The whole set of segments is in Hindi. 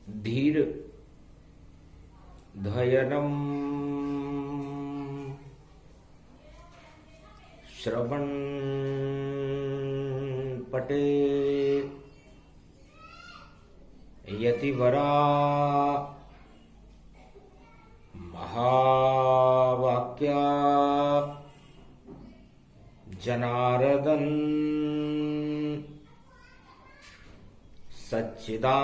धीर धयनम श्रवण पटे यतिवरा महावाक्या जनार्दन सच्चिदानन्दत्वं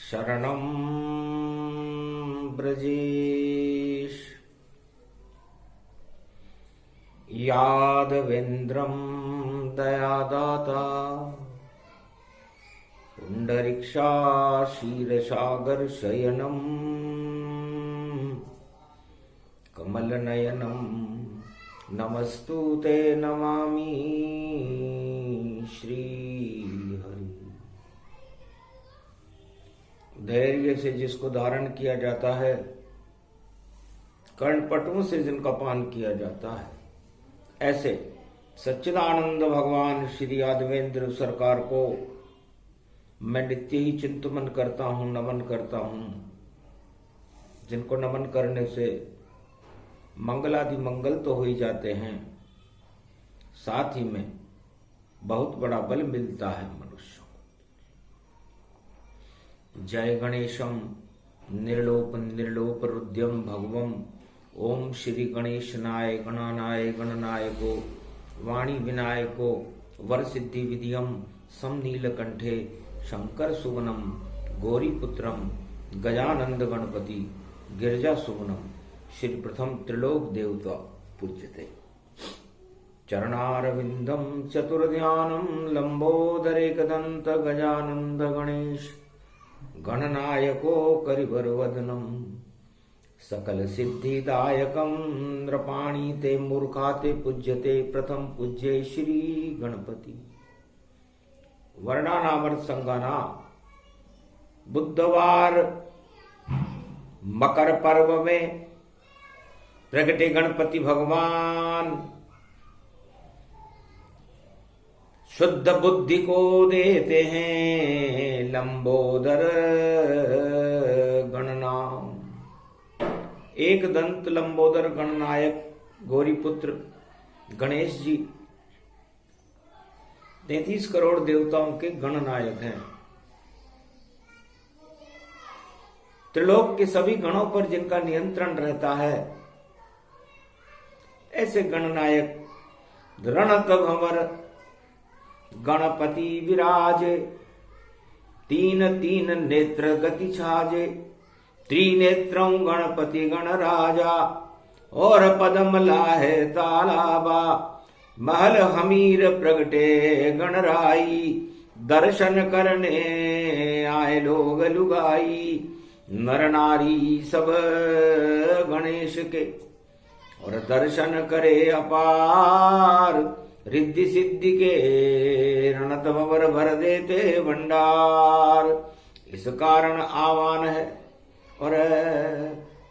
शरणं ब्रजेश यादवेन्द्रं दयादाता पुण्डरीक्षा क्षीरसागरशयनं कमलनयनं नमस्तुते नमामि श्री हरि। धैर्य से जिसको धारण किया जाता है, कर्णपटुओं से जिनका पान किया जाता है, ऐसे सच्चिदानंद भगवान श्री यादवेंद्र सरकार को मैं नित्य ही चिंतन करता हूँ, नमन करता हूँ। जिनको नमन करने से मंगलादि मंगल तो हो ही जाते हैं, साथ ही में बहुत बड़ा बल मिलता है मनुष्य को। जय गणेशम निर्लोप निर्लोप रुद्यम भगवम ओम श्री गणेशनाय गणानाय गणनायको वाणी विनायको वर सिद्धि विधियम समनीलकंठे शंकर सुवनम गौरीपुत्रम गजानंद गणपति गिरजा सुवनम श्री प्रथम त्रिलोक देवता पूज्यते। चरणारविंदम चतुर्ध्यानम लंबोदरेकदंत गजानंद गणेश गणनायको करिवरवदनम सकल सिद्धिदायकम नृपाणी ते मूर्खाते पूज्यते प्रथम पूज्ये श्री गणपति। वर्णानावर्त संगाना बुधवार मकर पर्व में प्रगटे गणपति भगवान शुद्ध बुद्धि को देते हैं लंबोदर गणनाम। एक दंत लंबोदर गणनायक गौरीपुत्र गणेश जी 33 करोड़ देवताओं के गणनायक हैं। त्रिलोक के सभी गणों पर जिनका नियंत्रण रहता है, ऐसे गणनायक रणत भंवर गणपति विराजे। तीन तीन नेत्र गति छाजे त्रिनेत्रं गणपति गणराजा और पदम लाहे तालाबा। महल हमीर प्रगटे गणराई दर्शन करने आए लोग लुगाई। नर नारी सब गणेश के और दर्शन करे अपार। रिद्धि सिद्धि के रणत भंवर भर देते भंडार। इस कारण आह्वान है और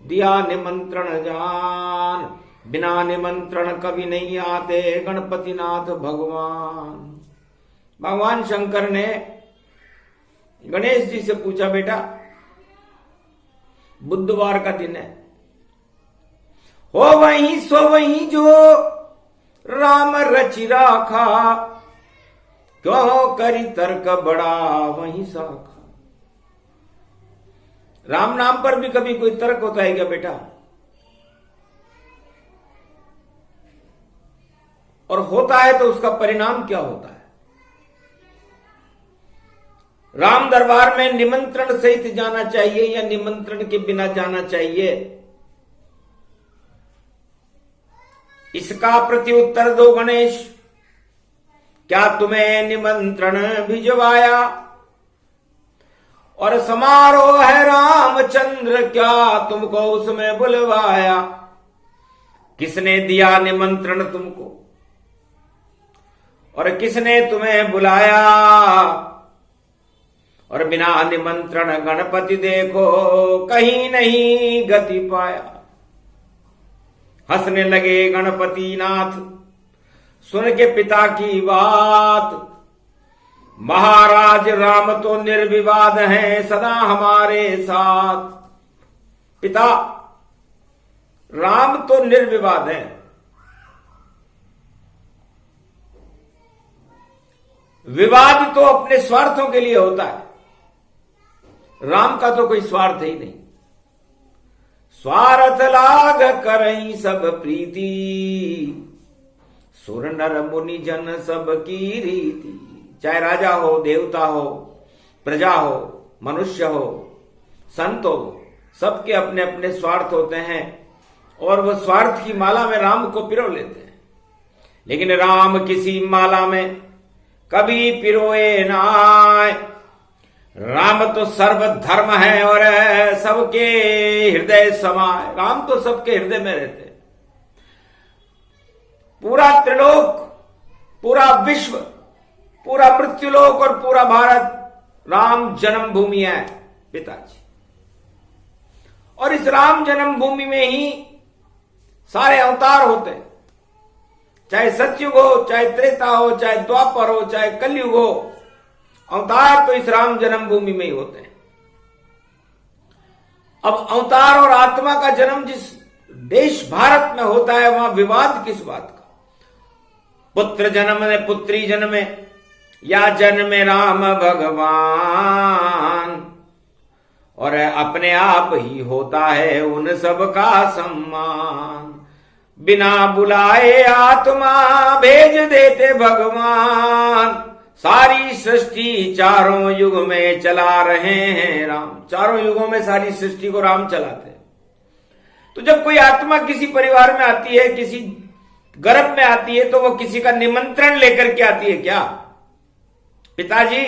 दिया निमंत्रण जान। बिना निमंत्रण कभी नहीं आते गणपतिनाथ भगवान। भगवान शंकर ने गणेश जी से पूछा, बेटा बुधवार का दिन है, हो वहीं सो वहीं जो राम रचि राखा। क्यों करी तर्क बड़ा वहीं साखा। राम नाम पर भी कभी कोई तर्क होता है क्या बेटा? और होता है तो उसका परिणाम क्या होता है? राम दरबार में निमंत्रण सहित जाना चाहिए या निमंत्रण के बिना जाना चाहिए? इसका प्रत्युत्तर दो गणेश। क्या तुम्हें निमंत्रण भिजवाया और समारोह है रामचंद्र, क्या तुमको उसमें बुलवाया? किसने दिया निमंत्रण तुमको और किसने तुम्हें बुलाया? और बिना निमंत्रण गणपति देखो कहीं नहीं गति पाया। हंसने लगे गणपति नाथ सुन के पिता की बात। महाराज राम तो निर्विवाद हैं सदा हमारे साथ। पिता राम तो निर्विवाद हैं, विवाद तो अपने स्वार्थों के लिए होता है, राम का तो कोई स्वार्थ ही नहीं। स्वार्थ लाग करई सब प्रीति, सुर नर मुनि जन सब की रीति। चाहे राजा हो, देवता हो, प्रजा हो, मनुष्य हो, संत हो, सबके अपने अपने स्वार्थ होते हैं और वह स्वार्थ की माला में राम को पिरो लेते हैं। लेकिन राम किसी माला में कभी पिरोए नाय। राम तो सर्वधर्म है और सबके हृदय समाय। राम तो सबके हृदय में रहते हैं। पूरा त्रिलोक, पूरा विश्व, पूरा मृत्युलोक और पूरा भारत राम जन्मभूमि है पिताजी। और इस राम जन्मभूमि में ही सारे अवतार होते हैं, चाहे सतयुग हो, चाहे त्रेता हो, चाहे द्वापर हो, चाहे कलयुग हो, अवतार तो इस राम जन्मभूमि में ही होते हैं। अब अवतार और आत्मा का जन्म जिस देश भारत में होता है वहां विवाद किस बात का? पुत्र जन्म ने पुत्री जन्मे या जन्मे राम भगवान, और अपने आप ही होता है उन सब का सम्मान। बिना बुलाए आत्मा भेज देते भगवान, सारी सृष्टि चारों युग में चला रहे हैं राम। चारों युगों में सारी सृष्टि को राम चलाते हैं। तो जब कोई आत्मा किसी परिवार में आती है, किसी गर्भ में आती है, तो वो किसी का निमंत्रण लेकर के आती है क्या? पिताजी,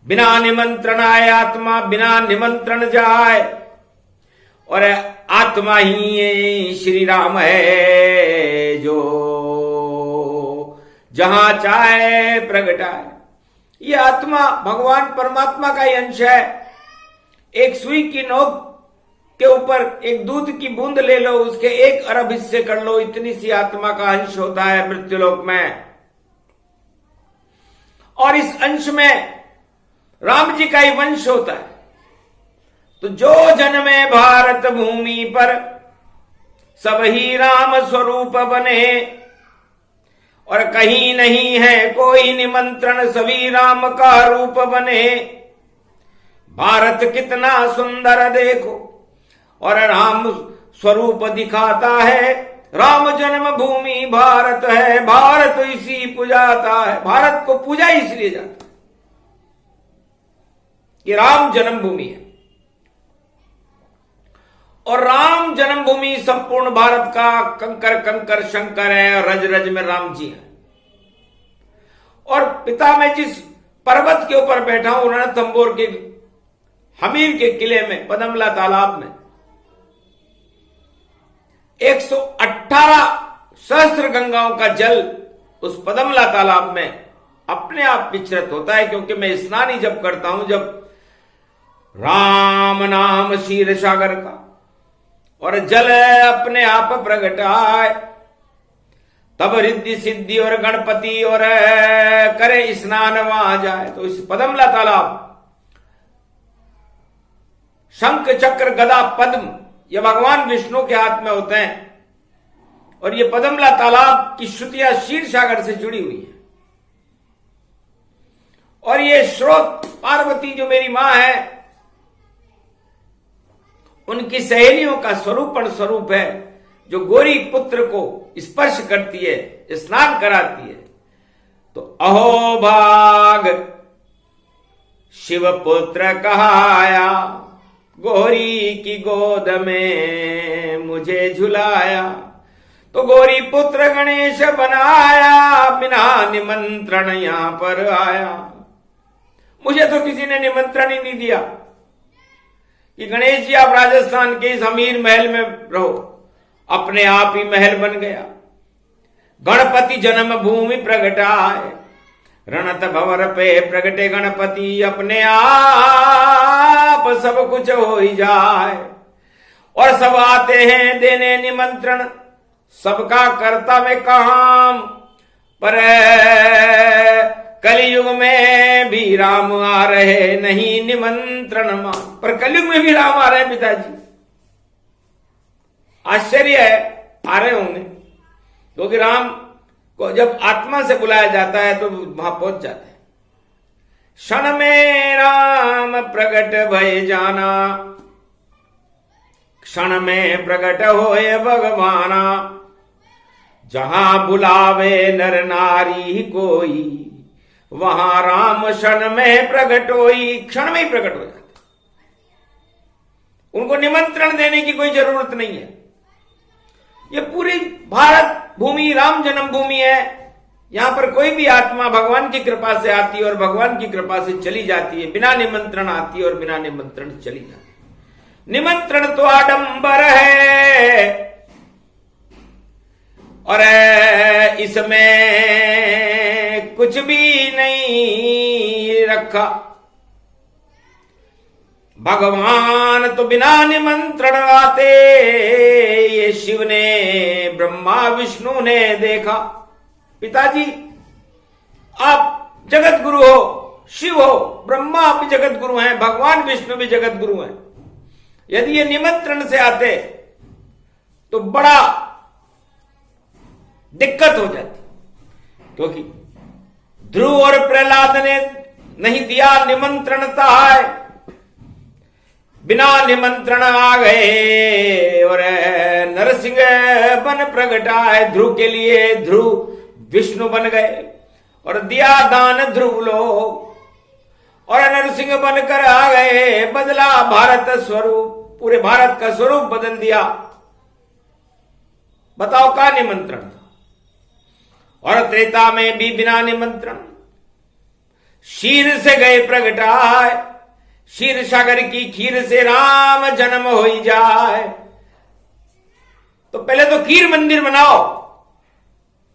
बिना निमंत्रण आए आत्मा बिना निमंत्रण जाए। और आत्मा ही श्री राम है जो जहां चाहे प्रगटाए। ये आत्मा भगवान परमात्मा का ही अंश है। एक सुई की नोक के ऊपर एक दूध की बूंद ले लो, उसके 1 अरब हिस्से कर लो, इतनी सी आत्मा का अंश होता है मृत्युलोक में। और इस अंश में राम जी का ही वंश होता है। तो जो जन्मे भारत भूमि पर सब ही राम स्वरूप बने, और कहीं नहीं है कोई निमंत्रण सभी राम का रूप बने। भारत कितना सुंदर देखो और राम स्वरूप दिखाता है। राम जन्मभूमि भारत है, भारत इसी पूजाता है। भारत को पूजा इसलिए जाता है कि राम जन्मभूमि है। और राम जन्मभूमि संपूर्ण भारत का कंकर कंकर शंकर है और रज रज में राम जी हैं। और पिता मैं जिस पर्वत के ऊपर बैठा हूं रणथंबोर के हमीर के किले में, पदमला तालाब में 118 सहस्त्र गंगाओं का जल उस पदमला तालाब में अपने आप विचरत होता है। क्योंकि मैं स्नान ही जब करता हूं, जब राम नाम क्षीर सागर का और जल अपने आप प्रगटाए, तब रिद्धि सिद्धि और गणपति और करे स्नान वहां जाए। तो इस पदमला तालाब, शंख चक्र गदा पद्म ये भगवान विष्णु के हाथ में होते हैं। और ये पदमला तालाब की श्रुतियां क्षीर सागर से जुड़ी हुई है। और ये स्रोत पार्वती जो मेरी मां है, उनकी सहेलियों का स्वरूपण स्वरूप है, जो गोरी पुत्र को स्पर्श करती है, स्नान कराती है। तो अहो भाग शिव पुत्र कहाया, गोरी की गोद में मुझे झुलाया। तो गोरी पुत्र गणेश बनाया, बिना निमंत्रण यहां पर आया। मुझे तो किसी ने निमंत्रण ही नहीं दिया कि गणेश जी आप राजस्थान के इस अमीर महल में रहो। अपने आप ही महल बन गया। गणपति जन्म भूमि प्रगटाए, रणत भवर पे प्रगटे गणपति। अपने आप सब कुछ हो ही जाए। और सब आते हैं देने निमंत्रण, सबका करता मैं काम। पर कलयुग में भी राम आ रहे नहीं निमंत्रण मान। पर कलयुग में भी राम आ रहे हैं पिताजी। आश्चर्य है, आ रहे होंगे, क्योंकि राम को जब आत्मा से बुलाया जाता है तो वहां पहुंच जाते हैं। क्षण में राम प्रकट भय जाना, क्षण में प्रकट होए भगवाना, जहां बुलावे नर नारी कोई, वहां राम क्षण में प्रकट होई। क्षण में ही प्रकट हो जाते, उनको निमंत्रण देने की कोई जरूरत नहीं है। ये पूरी भारत भूमि राम जन्मभूमि है। यहां पर कोई भी आत्मा भगवान की कृपा से आती है और भगवान की कृपा से चली जाती है, बिना निमंत्रण आती है और बिना निमंत्रण चली जाती है। निमंत्रण तो आडंबर है और इसमें कुछ भी नहीं रखा। भगवान तो बिना निमंत्रण आते, ये शिव ने ब्रह्मा विष्णु ने देखा। पिताजी, आप जगत गुरु हो, शिव हो, ब्रह्मा भी जगत गुरु हैं, भगवान विष्णु भी जगत गुरु हैं। यदि ये निमंत्रण से आते तो बड़ा दिक्कत हो जाती, क्योंकि ध्रुव और प्रहलाद ने नहीं दिया निमंत्रण है, बिना निमंत्रण आ गए और नरसिंह बन प्रगटाए। ध्रुव के लिए ध्रुव विष्णु बन गए और दिया दान ध्रुव लोग, और नरसिंह बनकर आ गए, बदला भारत स्वरूप, पूरे भारत का स्वरूप बदल दिया। बताओ का निमंत्रण था। और त्रेता में भी बिना निमंत्रण शीर से गए प्रगटाए। क्षीर सागर की खीर से राम जन्म हो जाए। तो पहले तो खीर मंदिर बनाओ।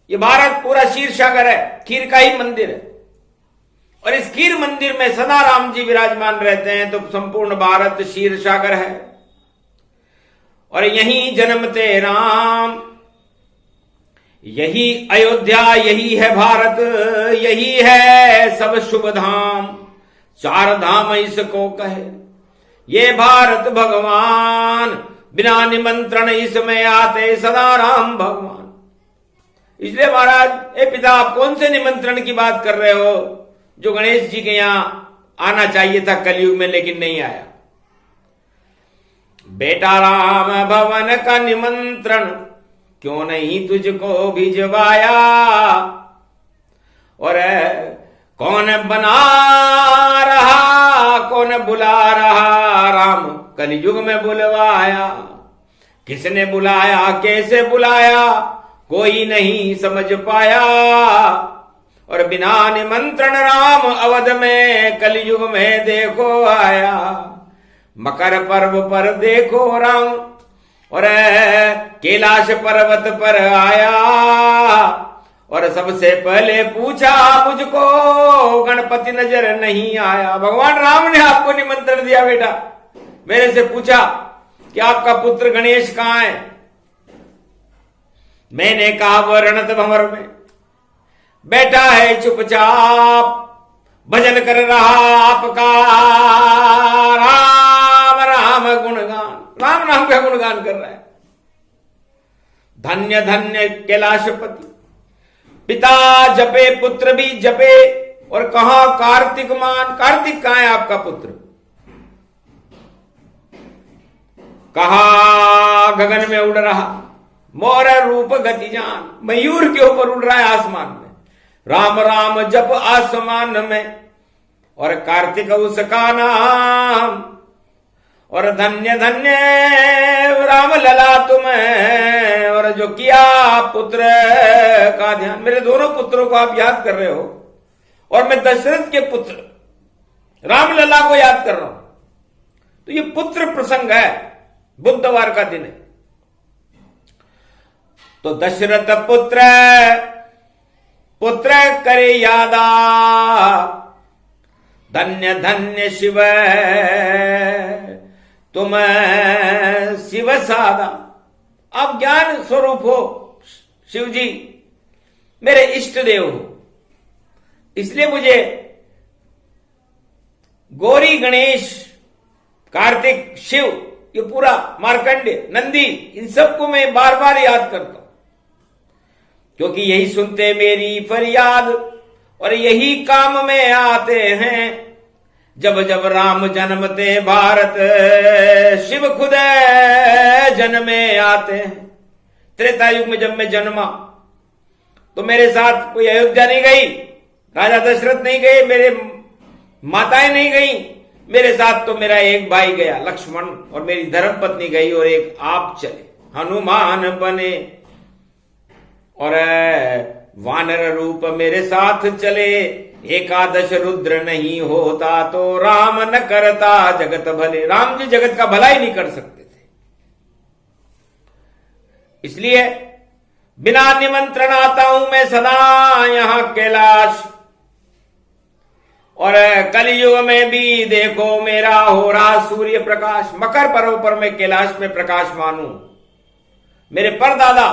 ये भारत पूरा क्षीर सागर है, खीर का ही मंदिर है, और इस खीर मंदिर में सदा राम जी विराजमान रहते हैं। तो संपूर्ण भारत क्षीर सागर है और यहीं जन्मते राम, यही अयोध्या, यही है भारत, यही है सब शुभ धाम। चार धाम इसको कहे ये भारत भगवान, बिना निमंत्रण इसमें आते सदा राम भगवान। इसलिए महाराज, ए पिता, आप कौन से निमंत्रण की बात कर रहे हो जो गणेश जी के यहां आना चाहिए था कलयुग में, लेकिन नहीं आया। बेटा राम भवन का निमंत्रण क्यों नहीं तुझको भिजवाया, और कौन बना रहा कौन बुला रहा, राम कलयुग में बुलवाया। किसने बुलाया कैसे बुलाया कोई नहीं समझ पाया, और बिना निमंत्रण राम अवध में कलयुग में देखो आया। मकर पर्व पर देखो राम और कैलाश पर्वत पर आया, और सबसे पहले पूछा मुझको गणपति नजर नहीं आया। भगवान राम ने आपको निमंत्रण दिया, बेटा मेरे से पूछा कि आपका पुत्र गणेश कहां है। मैंने कहा वह रणत भंवर में बैठा है चुपचाप, भजन कर रहा आपका राम राम गुणगान, राम नाम का गुणगान कर रहा है। धन्य धन्य कैलाशपति, पिता जपे पुत्र भी जपे। और कहा कार्तिक मान, कार्तिक कहां है आपका पुत्र। कहा गगन में उड़ रहा, मोर रूप गति जान, मयूर के ऊपर उड़ रहा है आसमान में। राम राम जप आसमान में, और कार्तिक उसका नाम, और धन्य धन्य राम लला तुम्हें, और जो किया पुत्र का ध्यान। मेरे दोनों पुत्रों को आप याद कर रहे हो, और मैं दशरथ के पुत्र राम लला को याद कर रहा हूं। तो ये पुत्र प्रसंग है, बुधवार का दिन है। तो दशरथ पुत्र पुत्र करे यादा, धन्य धन्य शिव तुम शिव सादा। आप ज्ञान स्वरूप हो शिव जी, मेरे इष्ट देव हो, इसलिए मुझे गौरी, गणेश, कार्तिक, शिव, ये पूरा मार्कंडेय, नंदी, इन सबको मैं बार बार याद करता हूं, क्योंकि यही सुनते मेरी फरियाद और यही काम में आते हैं। जब जब राम जन्मते भारत, शिव खुद जन्मे आते हैं। त्रेता युग में जब मैं जन्मा तो मेरे साथ कोई अयोध्या नहीं गई, राजा दशरथ नहीं गए, मेरे माताएं नहीं गई, मेरे साथ तो मेरा एक भाई गया लक्ष्मण, और मेरी धर्मपत्नी गई, और एक आप चले, हनुमान बने, और वानर रूप मेरे साथ चले। एकादश रुद्र नहीं होता तो राम न करता जगत भले। राम जी जगत का भला ही नहीं कर सकते थे, इसलिए बिना निमंत्रण आता हूं मैं सदा यहां कैलाश, और कलयुग में भी देखो मेरा हो रहा सूर्य प्रकाश। मकर पर्व पर मैं कैलाश में प्रकाशमान हूं। मेरे परदादा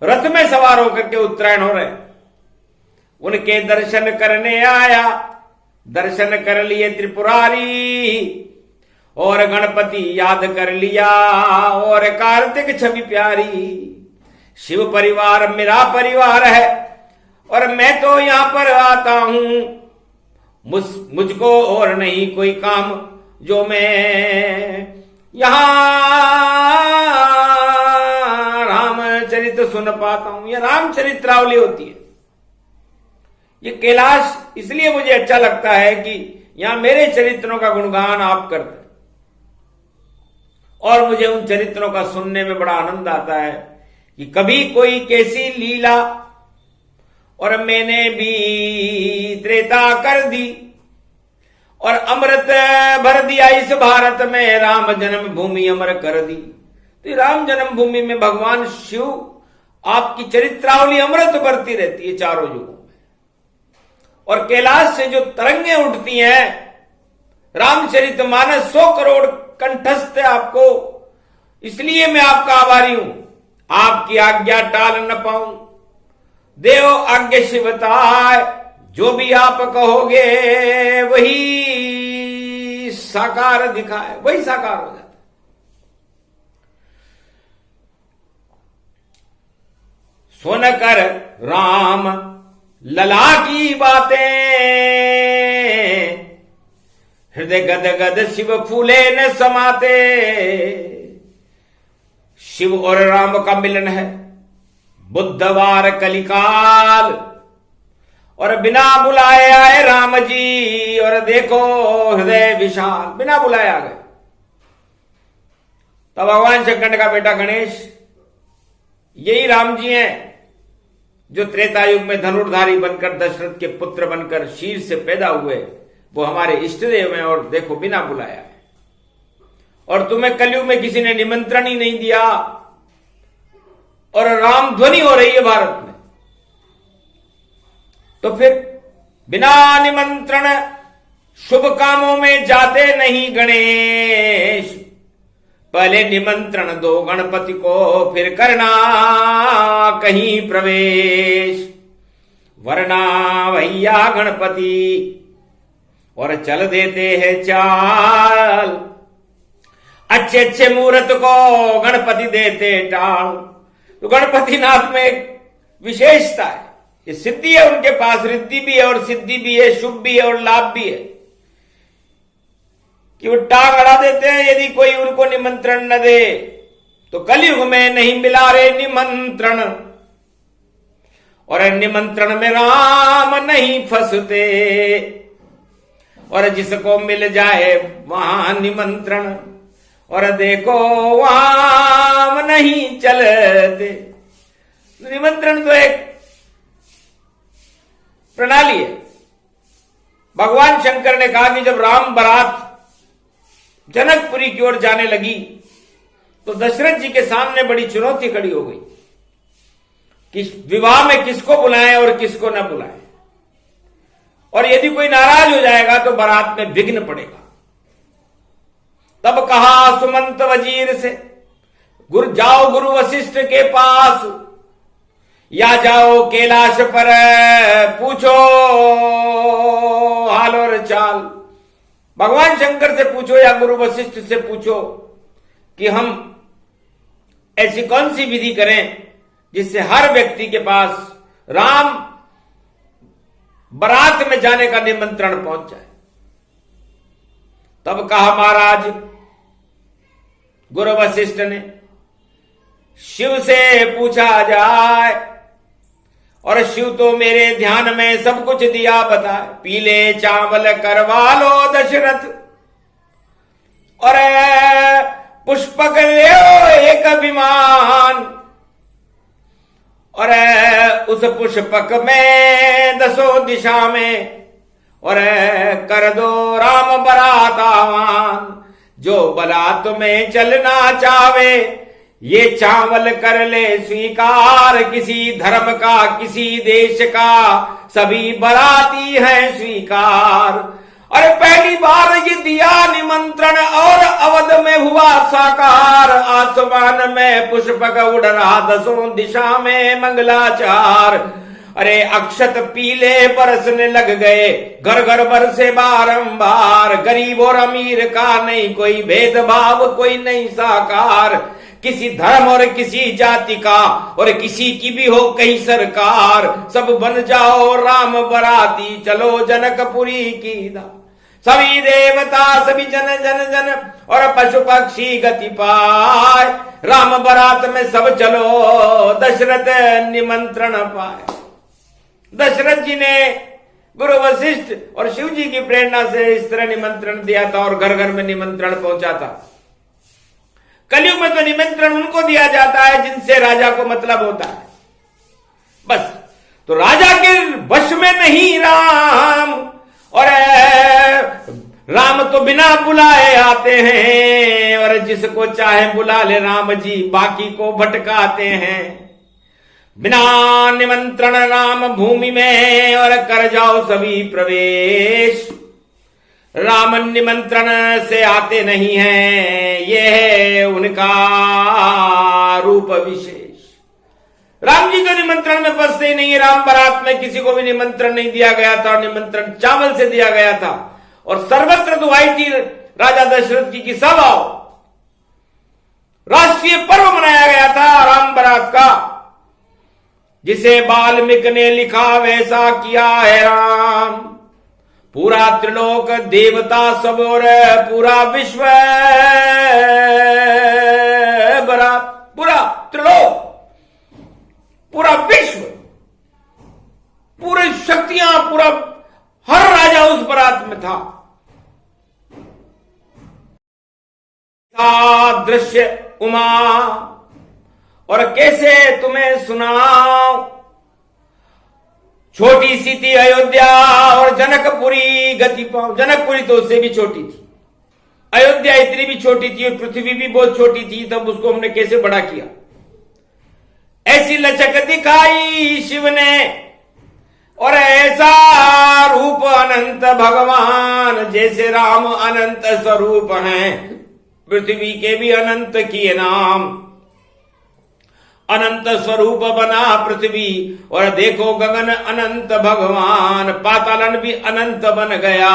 रथ में सवार होकर के उत्तरायण हो रहे, उनके दर्शन करने आया। दर्शन कर लिए त्रिपुरारी, और गणपति याद कर लिया, और कार्तिक छवि प्यारी। शिव परिवार मेरा परिवार है, और मैं तो यहां पर आता हूं। मुझको और नहीं कोई काम जो मैं यहां रामचरित सुन पाता हूं। यह रामचरित्रावली होती है। ये कैलाश इसलिए मुझे अच्छा लगता है कि यहां मेरे चरित्रों का गुणगान आप करते हैं, और मुझे उन चरित्रों का सुनने में बड़ा आनंद आता है कि कभी कोई कैसी लीला और मैंने भी त्रेता कर दी, और अमृत भर दिया इस भारत में, राम जन्मभूमि अमर कर दी। तो राम जन्मभूमि में भगवान शिव आपकी चरित्रावली अमृत भरती रहती है चारों युगों में, और कैलाश से जो तरंगे उठती हैं, रामचरितमानस 100 करोड़ कंठस्थ है आपको। इसलिए मैं आपका आभारी हूं। आपकी आज्ञा टाल न पाऊं, देव आज्ञा शिवताय। जो भी आप कहोगे वही साकार दिखाए, वही साकार हो जाता। सुनकर राम लला की बातें, हृदय गद गद शिव फूले न समाते। शिव और राम का मिलन है बुधवार कलिकाल, और बिना बुलाए आए राम जी, और देखो हृदय विशाल। बिना बुलाए आ गए। तो भगवान शंकर का बेटा गणेश, यही राम जी हैं जो त्रेता युग में धनुर्धारी बनकर, दशरथ के पुत्र बनकर शीर से पैदा हुए। वो हमारे इष्ट देव हैं, और देखो बिना बुलाया है। और तुम्हें कलयुग में किसी ने निमंत्रण ही नहीं दिया, और राम ध्वनि हो रही है भारत में। तो फिर बिना निमंत्रण शुभ कामों में जाते नहीं गणेश। पहले निमंत्रण दो गणपति को, फिर करना कहीं प्रवेश। वरना भैया गणपति और चल देते हैं चाल, अच्छे अच्छे मुहूर्त को गणपति देते टाल। तो गणपति नाथ में एक विशेषता है, ये सिद्धि है उनके पास, रिद्धि भी है और सिद्धि भी है, शुभ भी है और लाभ भी है, कि वो टांग अड़ा देते हैं यदि कोई उनको निमंत्रण न दे। तो कलयुग में नहीं मिला रे निमंत्रण, और निमंत्रण में राम नहीं फंसते, और जिसको मिल जाए वहां निमंत्रण, और देखो वहां नहीं चलते। निमंत्रण तो एक प्रणाली है। भगवान शंकर ने कहा कि जब राम बारात जनकपुरी की ओर जाने लगी, तो दशरथ जी के सामने बड़ी चुनौती खड़ी हो गई कि विवाह में किसको बुलाएं और किसको न बुलाएं, और यदि कोई नाराज हो जाएगा तो बारात में विघ्न पड़ेगा। तब कहा सुमंत वजीर से, जाओ गुरु वशिष्ठ के पास, या जाओ कैलाश पर पूछो हाल और चाल। भगवान शंकर से पूछो या गुरु वशिष्ठ से पूछो कि हम ऐसी कौन सी विधि करें जिससे हर व्यक्ति के पास राम बारात में जाने का निमंत्रण पहुंच जाए। तब कहा महाराज गुरु वशिष्ठ ने, शिव से पूछा जाए, और शिव तो मेरे ध्यान में सब कुछ दिया बताए। पीले चावल करवा लो दशरथ, और पुष्पक ले एक विमान, और उस पुष्पक में 10 दिशा में, और कर दो राम बारात आवान। जो बारात में चलना चाहे ये चावल कर ले स्वीकार। किसी धर्म का किसी देश का सभी बाराती हैं स्वीकार। अरे पहली बार ये दिया निमंत्रण और अवध में हुआ साकार। आसमान में पुष्पक उड़ रहा 10 दिशा में मंगलाचार। अरे अक्षत पीले बरसने लग गए, घर घर बरसे बारंबार। गरीब और अमीर का नहीं कोई भेदभाव, कोई नहीं साकार। किसी धर्म और किसी जाति का और किसी की भी हो कहीं सरकार। सब बन जाओ राम बराती, चलो जनकपुरी की दा। सभी देवता सभी जन जन जन और पशु पक्षी गति पाए। राम बारात में सब चलो, दशरथ निमंत्रण पाए। दशरथ जी ने गुरु वशिष्ठ और शिव जी की प्रेरणा से इस तरह निमंत्रण दिया था और घर घर में निमंत्रण पहुंचा था। कलयुग में तो निमंत्रण उनको दिया जाता है जिनसे राजा को मतलब होता है बस। तो राजा के वश में नहीं राम, और राम तो बिना बुलाए आते हैं, और जिसको चाहे बुला ले राम जी, बाकी को भटकाते हैं। बिना निमंत्रण राम भूमि में और कर जाओ सभी प्रवेश। राम निमंत्रण से आते नहीं हैं, ये है उनका रूप विशेष। राम जी तो निमंत्रण में बसते ही नहीं है। राम बारात में किसी को भी निमंत्रण नहीं दिया गया था, और निमंत्रण चावल से दिया गया था, और सर्वत्र दुहाई थी राजा दशरथ की कि सब आओ। राष्ट्रीय पर्व मनाया गया था राम बारात का। जिसे वाल्मीकि ने लिखा वैसा किया है राम। पूरा त्रिलोक देवता सब और पूरा विश्व बारात, पूरा त्रिलोक, पूरा विश्व, पूरी शक्तियां, पूरा हर राजा उस बारात में था। दृश्य उमा, और कैसे तुम्हें सुनाओ। छोटी सी थी अयोध्या और जनकपुरी गति पाओ। जनकपुरी तो उससे भी छोटी थी, अयोध्या इतनी भी छोटी थी, और पृथ्वी भी बहुत छोटी थी। तब उसको हमने कैसे बड़ा किया। ऐसी लचक दिखाई शिव ने, और ऐसा रूप अनंत भगवान। जैसे राम अनंत स्वरूप हैं, पृथ्वी के भी अनंत किए नाम। अनंत स्वरूप बना पृथ्वी, और देखो गगन अनंत भगवान। पातालन भी अनंत बन गया,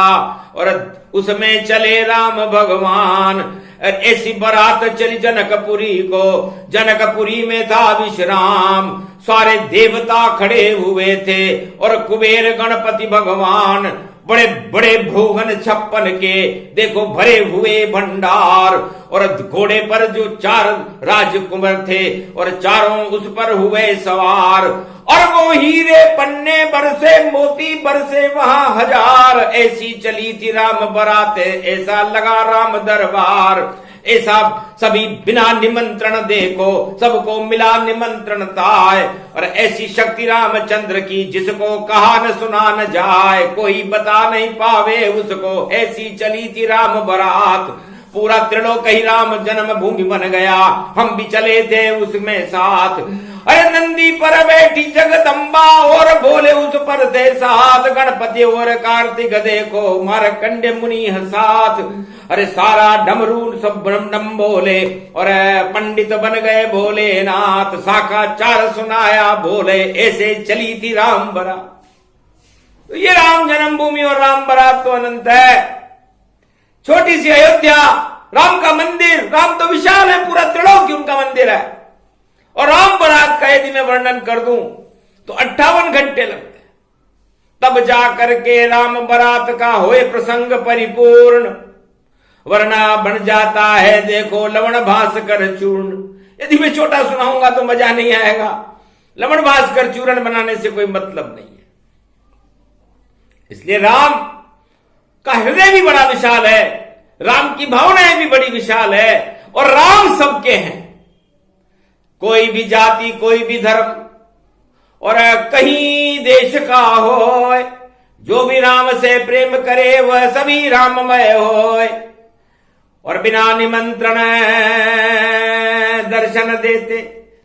और उसमें चले राम भगवान। ऐसी बारात चली जनकपुरी को। जनकपुरी में था विश्राम। सारे देवता खड़े हुए थे, और कुबेर गणपति भगवान। बड़े बड़े भोगन 56 के देखो भरे हुए भंडार। और घोड़े पर जो 4 राजकुमार थे, और चारों उस पर हुए सवार। और वो हीरे पन्ने बरसे, मोती बरसे वहां हजार। ऐसी चली थी राम बारात, ऐसा लगा राम दरबार। ऐसा सभी बिना निमंत्रण देखो सबको मिला निमंत्रण ताय। और ऐसी शक्ति रामचंद्र की जिसको कहा न सुना न जाए, कोई बता नहीं पावे उसको। ऐसी चली थी राम बारात। पूरा त्रिलोक ही राम जन्म भूमि बन गया, हम भी चले थे उसमें साथ। अरे नंदी पर बैठी जगदम्बा, और बोले उस पर थे साथ। गणपति और कार्तिक देखो मारकंडे मुनि साथ। अरे सारा डमरू सब ब्रह्मडम बोले, और पंडित बन गए भोलेनाथ। साकाचार सुनाया बोले, ऐसे चली थी राम बारात। तो ये राम जन्मभूमि और राम बारात तो अनंत है। छोटी सी अयोध्या, राम का मंदिर, राम तो विशाल है, पूरा त्रिलोकी उनका मंदिर है। और राम बारात का यदि मैं वर्णन कर दूं तो 58 घंटे लगते, तब जाकर के राम बारात का होए प्रसंग परिपूर्ण, वरना बन जाता है देखो लवण भास्कर चूर्ण। यदि मैं छोटा सुनाऊंगा तो मजा नहीं आएगा, लवण भास्कर चूर्ण बनाने से कोई मतलब नहीं है। इसलिए राम का हृदय भी बड़ा विशाल है, राम की भावनाएं भी बड़ी विशाल है, और राम सबके हैं, कोई भी जाति, कोई भी धर्म, और कहीं देश का हो, जो भी राम से प्रेम करे वह सभी राममय होए। और बिना निमंत्रण दर्शन देते,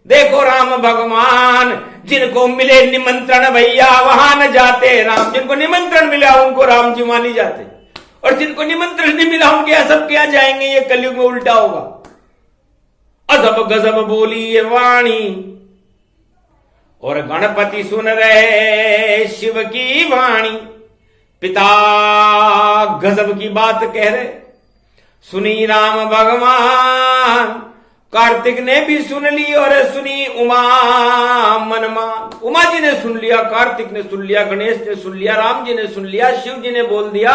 देखो राम भगवान, जिनको मिले निमंत्रण भैया वहां न जाते राम। जिनको निमंत्रण मिला उनको राम जी वहां नहीं जाते, और जिनको निमंत्रण नहीं मिला उनके यहाँ सब क्या जाएंगे। ये कलयुग में उल्टा होगा। अजब गजब बोली ये वाणी, और गणपति सुन रहे शिव की वाणी। पिता गजब की बात कह रहे, सुनी राम भगवान। कार्तिक ने भी सुन ली और सुनी उमा मनमान। उमा जी ने सुन लिया, कार्तिक ने सुन लिया, गणेश ने सुन लिया, राम जी ने सुन लिया, शिव जी ने बोल दिया,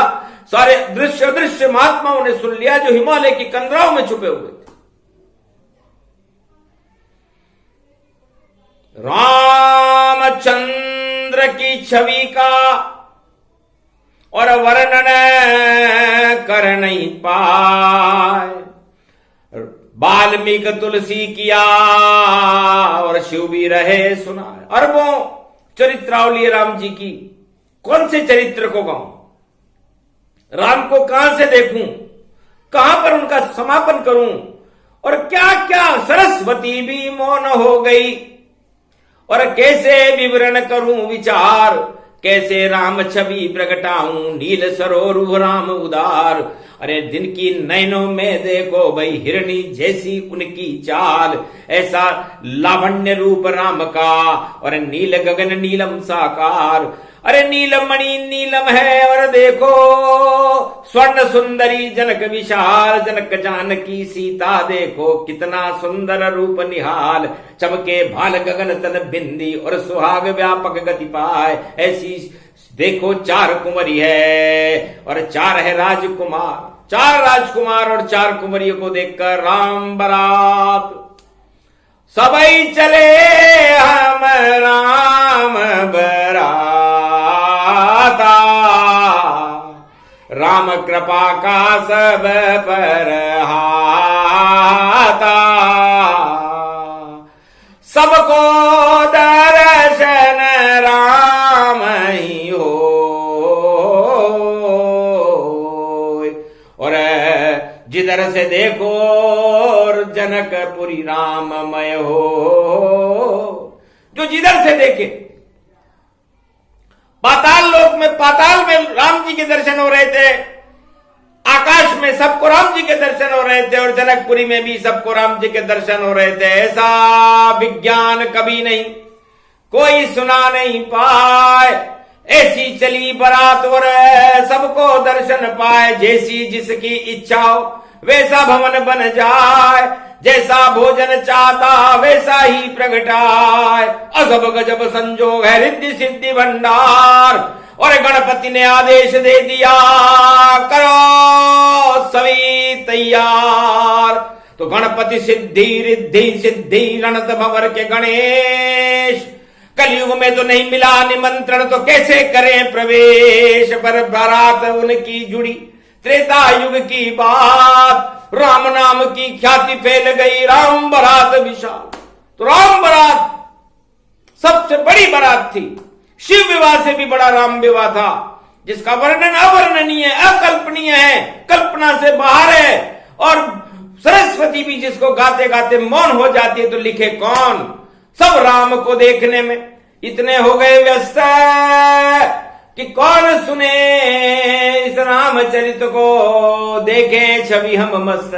सारे दृश्य अदृश्य महात्माओं ने सुन लिया जो हिमालय की कंदराओं में छुपे हुए थे। रामचंद्र की छवि का और वर्णन कर नहीं पाए, वाल्मीकि तुलसी किया और शिव भी रहे सुनाए। अरबों चरित्रावली राम जी की, कौन से चरित्र को गाऊं, राम को कहां से देखूं, कहां पर उनका समापन करूं, और क्या क्या सरस्वती भी मौन हो गई। और कैसे विवरण करूं विचार, कैसे राम छवि प्रगटाऊं, नील सरोरु राम उदार। अरे दिन की नैनों में देखो भाई हिरणी जैसी उनकी चाल, ऐसा लावण्य रूप राम का, और नील गगन नीलम साकार। अरे नीलम मणि नीलम है, और देखो स्वर्ण सुंदरी जनक विशाल, जनक जानकी सीता देखो कितना सुंदर रूप निहाल। चमके भाल गगन तन बिंदी, और सुहाग व्यापक गति पाए। ऐसी देखो 4 कुंवरी है, और 4 है राजकुमार, 4 राजकुमार और 4 कुंवरियों को देखकर राम बारात सबई चले हम राम बराता। राम कृपा का सब पर हाता, सबको दर्शन राम ही हो। और जिधर से देखो जनकपुरी राममय हो। जो जिधर से देखे, पाताल लोक में, पाताल में राम जी के दर्शन हो रहे थे, आकाश में सबको राम जी के दर्शन हो रहे थे, और जनकपुरी में भी सबको राम जी के दर्शन हो रहे थे। ऐसा विज्ञान कभी नहीं कोई सुना नहीं पाए। ऐसी चली बारात और सबको दर्शन पाए। जैसी जिसकी इच्छा हो वैसा भवन बन जाए, जैसा भोजन चाहता वैसा ही प्रगटाए। अजब गजब संजोग है रिद्धि सिद्धि भंडार, और गणपति ने आदेश दे दिया करो सभी तैयार। तो गणपति सिद्धि रिद्धि सिद्धि रणत भंवर के गणेश, कलयुग में तो नहीं मिला निमंत्रण तो कैसे करें प्रवेश। पर बारात उनकी जुड़ी त्रेता युग की बात, राम नाम की ख्याति फैल गई, राम बारात विशाल। तो राम बारात सबसे बड़ी बारात थी, शिव विवाह से भी बड़ा राम विवाह था, जिसका वर्णन अवर्णनीय अकल्पनीय है, कल्पना से बाहर है। और सरस्वती भी जिसको गाते गाते मौन हो जाती है तो लिखे कौन। सब राम को देखने में इतने हो गए व्यस्त कि कौन सुने इस रामचरित को, देखें छवि हम मस्त।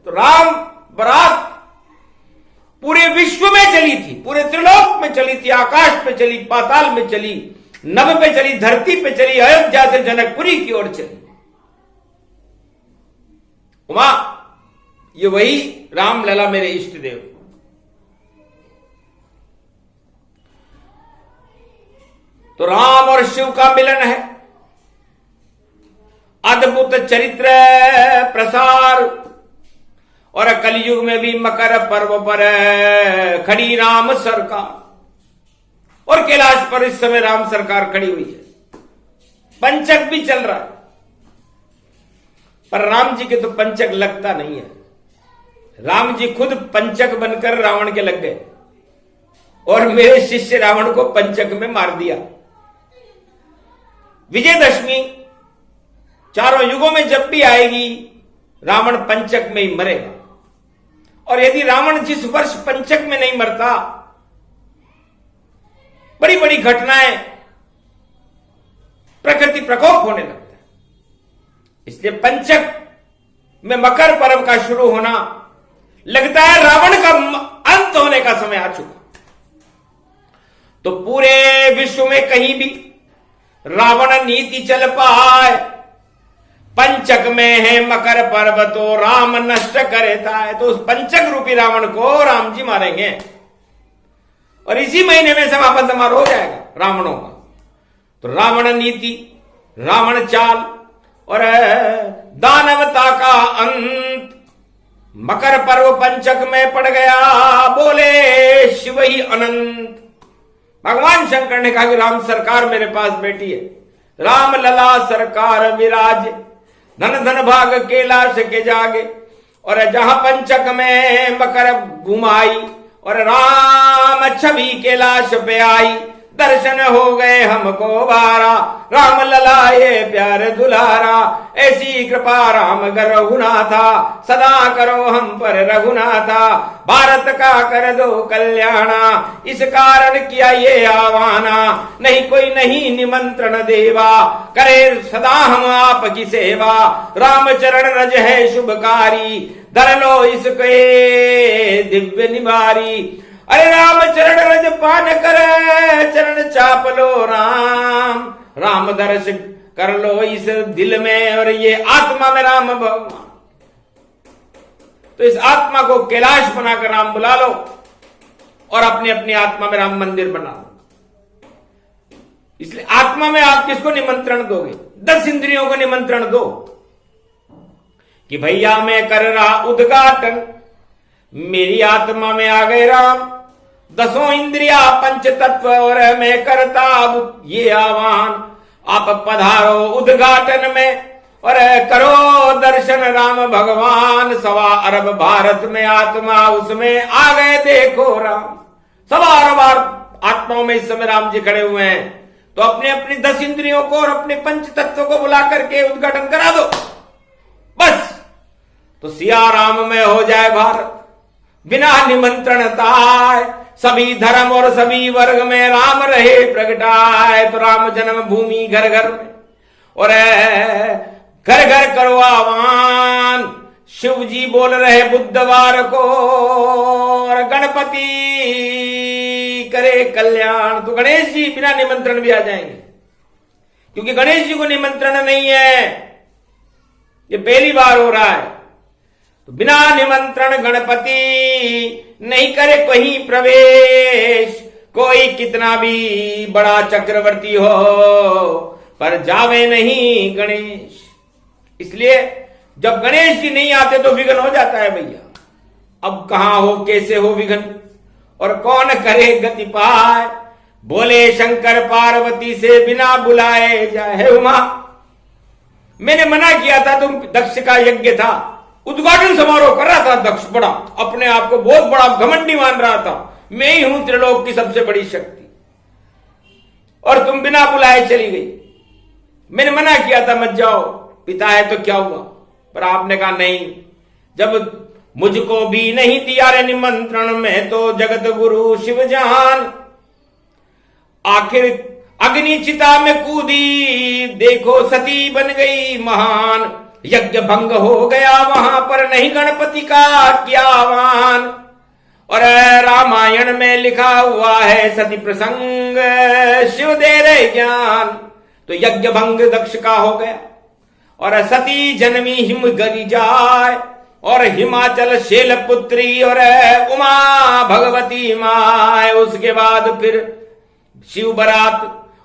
तो राम बारात पूरे विश्व में चली थी, पूरे त्रिलोक में चली थी, आकाश पे चली, पाताल में चली, नभ पे चली, धरती पे चली, अयोध्या से जनकपुरी की ओर चली। उमा ये वही राम लला मेरे इष्ट देव। तो राम और शिव का मिलन है, अद्भुत चरित्र प्रसार, और कलयुग में भी मकर पर्व पर खड़ी राम सरकार, और कैलाश पर इस समय राम सरकार खड़ी हुई है, पंचक भी चल रहा है, पर राम जी के तो पंचक लगता नहीं है। राम जी खुद पंचक बनकर रावण के लग गए और मेरे शिष्य रावण को पंचक में मार दिया। विजयदशमी चारों युगों में जब भी आएगी रावण पंचक में ही मरेगा, और यदि रावण जिस वर्ष पंचक में नहीं मरता, बड़ी बड़ी घटनाएं, प्रकृति प्रकोप होने लगता है। इसलिए पंचक में मकर पर्व का शुरू होना लगता है रावण का अंत होने का समय आ चुका। तो पूरे विश्व में कहीं भी रावण नीति चल पाए, पंचक में है मकर पर्व तो राम नष्ट करेता है। तो उस पंचक रूपी रावण को राम जी मारेंगे, और इसी महीने में समापन समारोह हो जाएगा रावणों का। तो रावण नीति, रावण चाल और दानवता का अंत मकर पर्व पंचक में पड़ गया। बोले शिव ही अनंत। भगवान शंकर ने कहा कि राम सरकार मेरे पास बैठी है, राम लला सरकार विराज, धन धन भाग कैलाश के जागे। और जहां पंचक में मकर घुमाई और राम छवि कैलाश पे आई, दर्शन हो गए हमको बारा, राम लला ये प्यार दुलारा। ऐसी कृपा राम कर रघुनाथा, सदा करो हम पर रघुनाथा, भारत का कर दो कल्याणा, इस कारण किया ये आवाना, नहीं कोई नहीं निमंत्रण देवा, करे सदा हम आपकी सेवा, राम चरण रज है शुभकारी, धर लो इसके दिव्य निवारी। अरे राम चरण रज पान कर, चरण चाप लो राम, राम दर्श कर लो इस दिल में और ये आत्मा में राम भगवान। तो इस आत्मा को कैलाश बनाकर राम बुला लो और अपनी अपनी आत्मा में राम मंदिर बना लो। इसलिए आत्मा में आप किसको निमंत्रण दोगे? 10 इंद्रियों को निमंत्रण दो कि भैया मैं कर रहा उद्घाटन, मेरी आत्मा में आ गए राम, 10 इंद्रिया पंच तत्व और मैं करता अब ये आह्वान, आप पधारो उद्घाटन में और करो दर्शन राम भगवान। 1.25 अरब भारत में आत्मा उसमें आ गए देखो राम। 1.25 अरब आत्माओं में इस समय राम जी खड़े हुए हैं। तो अपने अपनी 10 इंद्रियों को और अपने पंच तत्वों को बुला करके उद्घाटन करा दो बस। तो सिया राम में हो जाए भारत, बिना निमंत्रण ताय, सभी धर्म और सभी वर्ग में राम रहे प्रगटाए। तो राम जन्म भूमि घर घर में और घर घर करो आह्वान, शिव जी बोल रहे बुधवार को और गणपति करे कल्याण। तो गणेश जी बिना निमंत्रण भी आ जाएंगे, क्योंकि गणेश जी को निमंत्रण नहीं है, ये पहली बार हो रहा है। तो बिना निमंत्रण गणपति नहीं करे कहीं प्रवेश, कोई कितना भी बड़ा चक्रवर्ती हो पर जावे नहीं गणेश। इसलिए जब गणेश जी नहीं आते तो विघ्न हो जाता है भैया। अब कहां हो कैसे हो विघ्न और कौन करे गति पाए। बोले शंकर पार्वती से बिना बुलाए जाए। उमा मैंने मना किया था, तुम दक्ष का यज्ञ था, उद्घाटन समारोह कर रहा था दक्ष, बड़ा अपने आप को बहुत बड़ा घमंडी मान रहा था, मैं ही हूं त्रिलोक की सबसे बड़ी शक्ति, और तुम बिना बुलाए चली गई। मैंने मना किया था मत जाओ, पिता है तो क्या हुआ, पर आपने कहा नहीं, जब मुझको भी नहीं दिया रे निमंत्रण में तो जगत गुरु शिव जान। आखिर अग्नि चिता में कूदी, देखो सती बन गई महान, यज्ञ भंग हो गया वहां पर नहीं गणपति का क्या आह्वान। और रामायण में लिखा हुआ है सती प्रसंग शिव दे रहे ज्ञान। तो यज्ञ भंग दक्ष का हो गया और सती जन्मी हिम गरी जाय, और हिमाचल शैलपुत्री और उमा भगवती माय। उसके बाद फिर शिव बरात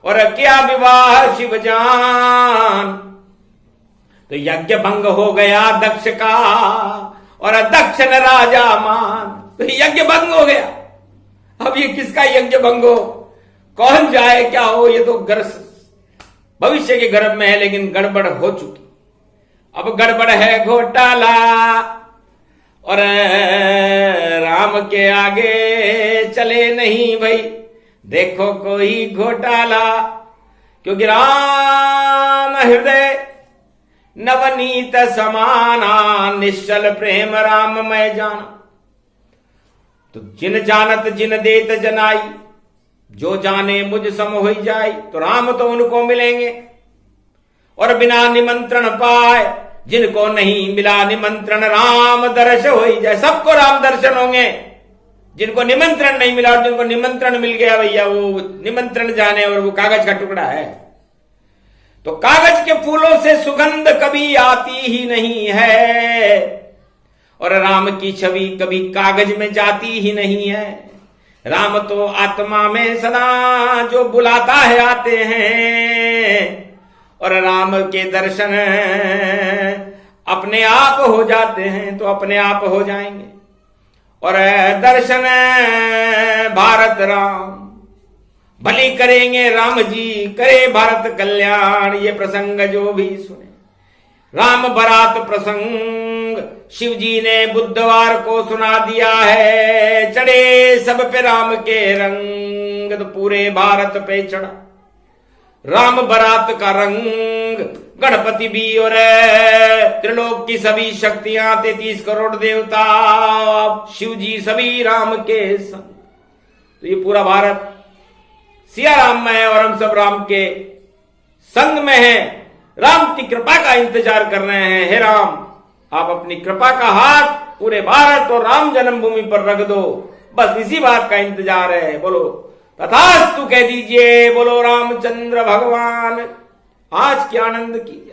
और क्या विवाह शिव जान। तो यज्ञ भंग हो गया दक्ष का, और दक्ष न राजा मान। तो यज्ञ भंग हो गया। अब ये किसका यज्ञ भंग हो, कौन जाए क्या हो, ये तो भविष्य के गर्भ में है, लेकिन गड़बड़ हो चुकी। अब गड़बड़ है घोटाला, और राम के आगे चले नहीं भाई, देखो कोई घोटाला। क्योंकि राम हृदय नवनीत समाना, निश्चल प्रेम राम मैं जाना। तो जिन जानत जिन देत जनाई, जो जाने मुझ सम हो जाए। तो राम तो उनको मिलेंगे, और बिना निमंत्रण पाए जिनको नहीं मिला निमंत्रण, राम दर्श हो जाए। सबको राम दर्शन होंगे, जिनको निमंत्रण नहीं मिला, और जिनको निमंत्रण मिल गया भैया वो निमंत्रण जाने, और वो कागज का टुकड़ा है। तो कागज के फूलों से सुगंध कभी आती ही नहीं है, और राम की छवि कभी कागज में जाती ही नहीं है। राम तो आत्मा में सदा जो बुलाता है आते हैं, और राम के दर्शन अपने आप हो जाते हैं, तो अपने आप हो जाएंगे। और दर्शन भारत राम भली करेंगे, राम जी करे भारत कल्याण। ये प्रसंग जो भी सुने, राम बारात प्रसंग शिव जी ने बुधवार को सुना दिया है। चढ़े सब पे राम के रंग, तो पूरे भारत पे चढ़ा राम बारात का रंग। गणपति भी और त्रिलोक की सभी शक्तियां, 33 करोड़ देवता, शिव जी सभी राम के संग। तो ये पूरा भारत सिया राम में है, और हम सब राम के संग में हैं। राम की कृपा का इंतजार कर रहे हैं। हे राम, आप अपनी कृपा का हाथ पूरे भारत और राम जन्मभूमि पर रख दो, बस इसी बात का इंतजार है। बोलो तथास्तु कह दीजिए। बोलो रामचंद्र भगवान आज के आनंद की।